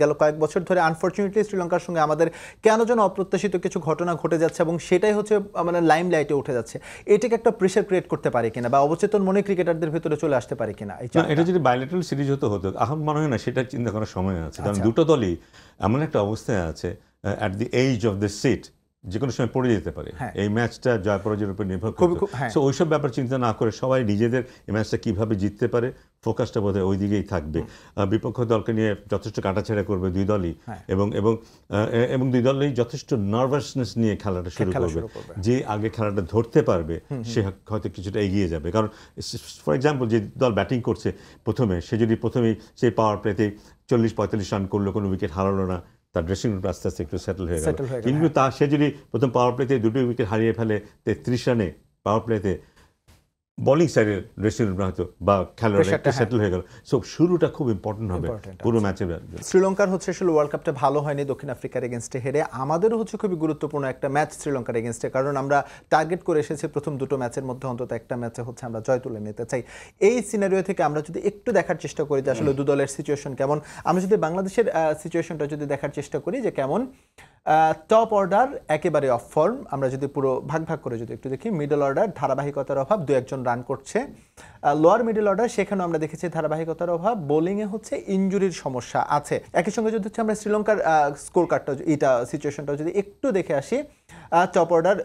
গেল কয়েক বছর ধরে আনফরচুনেটলি শ্রীলঙ্কার সঙ্গে আমাদের কেন যেন অপ্রত্যাশিত কিছু ঘটনা ঘটে যাচ্ছে এবং সেটাই হচ্ছে মানে লাইমলাইটে উঠে যাচ্ছে। এটাকে একটা প্রেশার ক্রিয়েট করতে পারে কিনা বা অবচেতন মনে ক্রিকেটারদের ভিতরে চলে আসতে পারে কিনা? এটা যদি বাইলেটারাল সিরিজ হতো এখন মনে হয় না সেটা চিন্তা করার সময় আছে, কারণ দুটো দলই এমন একটা অবস্থায় আছে at the edge of the seat, যে কোনো সময় পড়ে যেতে পারে। এই ম্যাচটা জয় পরাজয়ের উপর নির্ভর করে। সো ওইসব ব্যাপার চিন্তা না করে সবাই নিজেদের এই ম্যাচটা কীভাবে জিততে পারে ফোকাসটা বোধহয় ওই দিকেই থাকবে। বিপক্ষ দলকে নিয়ে যথেষ্ট কাটাছেড়া করবে দুই দলই, এবং দুই দলই যথেষ্ট নার্ভাসনেস নিয়ে খেলাটা শুরু করবে। যে আগে খেলাটা ধরতে পারবে সে হয়তো কিছুটা এগিয়ে যাবে। কারণ ফর এক্সাম্পল যে দল ব্যাটিং করছে প্রথমে, সে যদি প্রথমেই সেই পাওয়ার প্লেতে 40-45 রান করলো, কোনো উইকেট হারালো না, তার ড্রেসিং রুম আস্তে আস্তে একটু সেটেল হয়ে গেল। কিন্তু সে যদি প্রথম পাওয়ার প্লেতে 2টি উইকেট হারিয়ে ফেলে 33 রানে পাওয়ার প্লেতে, বোলিং সাইডের ড্রেসিং রুম হয়তো বা খেলোয়াড় একটু সেটেল হয়ে গেল। সো শুরুটা খুব ইম্পর্টেন্ট হবে পুরো ম্যাচের। শ্রীলঙ্কার হচ্ছে আসলে ওয়ার্ল্ড কাপটা ভালো হয়নি দক্ষিণ আফ্রিকার এগেনস্টে হেরে। আমাদেরও হচ্ছে খুবই গুরুত্বপূর্ণ একটা ম্যাচ শ্রীলঙ্কার এগেনস্টে, কারণ আমরা টার্গেট করে এসেছি প্রথম দুটো ম্যাচের মধ্যে অন্তত একটা ম্যাচে হচ্ছে আমরা জয় তুলে নিতে চাই। এই সিনারিও থেকে আমরা যদি একটু দেখার চেষ্টা করি যে আসলে দু দলের সিচুয়েশন কেমন, আমরা যদি বাংলাদেশের সিচুয়েশনটা যদি দেখার চেষ্টা করি যে কেমন, টপ অর্ডার একেবারে অফ ফর্ম। আমরা যদি পুরো ভাগ ভাগ করে যদি একটু দেখি, মিডল অর্ডার ধারাবাহিকতার অভাব, 2-1 রান করছে। লোয়ার মিডল অর্ডার সেখানেও আমরা দেখেছি ধারাবাহিকতার অভাব, বোলিংয়ে হচ্ছে ইনজুরির সমস্যা আছে। একই সঙ্গে যদি হচ্ছে আমরা শ্রীলঙ্কার স্কোর কার্ডটা এটা সিচুয়েশনটা যদি একটু দেখে আসি, টপ অর্ডার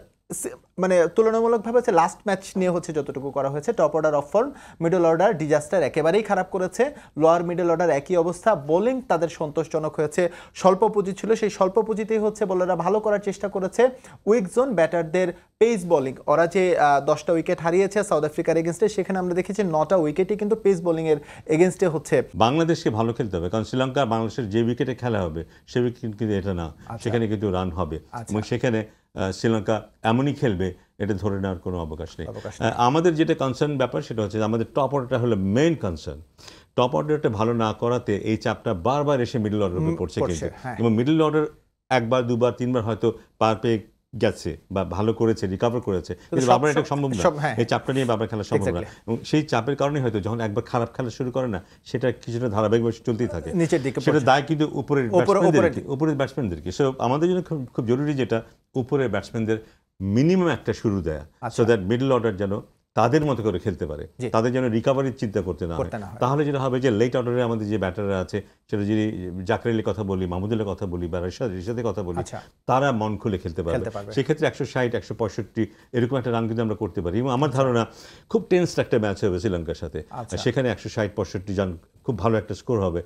মানে তুলনামূলকভাবে হচ্ছে লাস্ট ম্যাচ নিয়ে হচ্ছে যতটুকু করা হয়েছে, top order of form, middle order disaster একেবারেই খারাপ করেছে, লোয়ার মিডল অর্ডার একই অবস্থা। বোলিং তাদের সন্তোষজনক হয়েছে, স্বল্প পুঁজি ছিল, সেই স্বল্প পুঁজিতেই হচ্ছে বোলাররা ভালো করার চেষ্টা করেছে। উইক জোন ব্যাটারদের পেস বোলিং, ওরা যে 10টা উইকেট হারিয়েছে সাউথ আফ্রিকার এগেনস্টে, সেখানে আমরা দেখেছি 9টা উইকেটই কিন্তু পেস বোলিংয়ের এগেনস্টে হচ্ছে। বাংলাদেশকে ভালো খেলতে হবে, কারণ শ্রীলঙ্কা বাংলাদেশের যে উইকেটে খেলা হবে সে উইকেট কিন্তু এটা না, সেখানে কিন্তু রান হবে এবং সেখানে শ্রীলঙ্কা এমনই খেলবে এটা ধরে নেওয়ার কোনো অবকাশ নেই। আমাদের যেটা কনসার্ন ব্যাপার সেটা হচ্ছে আমাদের টপ অর্ডারটা হলো মেইন কনসার্ন। টপ অর্ডারটা ভালো না করাতে এই চাপটা বারবার এসে মিডল অর্ডার উপর পড়ছে কিন্তু, এবং মিডল অর্ডার একবার দুবার তিনবার হয়তো পার পেয়ে গেছে বা ভালো করেছে, রিকভার করেছে, কিন্তু বারবার এটা সম্ভব না। এই চাপটা নিয়ে বারবার খেলা সম্ভব না, এবং সেই চাপের কারণে হয়তো যখন একবার খারাপ খেলা শুরু করে না, সেটা কিছুটা ধারাবাহিকভাবে চলতেই থাকে, সেটা দায় কিন্তু উপরের ব্যাটসম্যানদেরকে। সো আমাদের জন্য খুব জরুরি যেটা উপরের ব্যাটসম্যানদের মিনিমাম একটা শুরু দেয়া, সো দ্যাট মিডল অর্ডার যেন তাদের মতো করে খেলতে পারে, তাদের যেন রিকভারির চিন্তা করতে না হয়। তাহলে যেটা হবে যে লেট অর্ডারে আমাদের যে ব্যাটাররা আছে, সেটা যদি জাকের আলীর কথা বলি, মাহমুদুলের কথা বলি বা রিশাদের কথা বলি, তারা মন খুলে খেলতে পারবে। সেক্ষেত্রে 160-165 এরকম একটা রান কিন্তু আমরা করতে পারি। এবং আমার ধারণা খুব টেন্সড একটা ম্যাচ হবে শ্রীলঙ্কার সাথে, সেখানে 160-65 রান খুব ভালো একটা স্কোর হবে।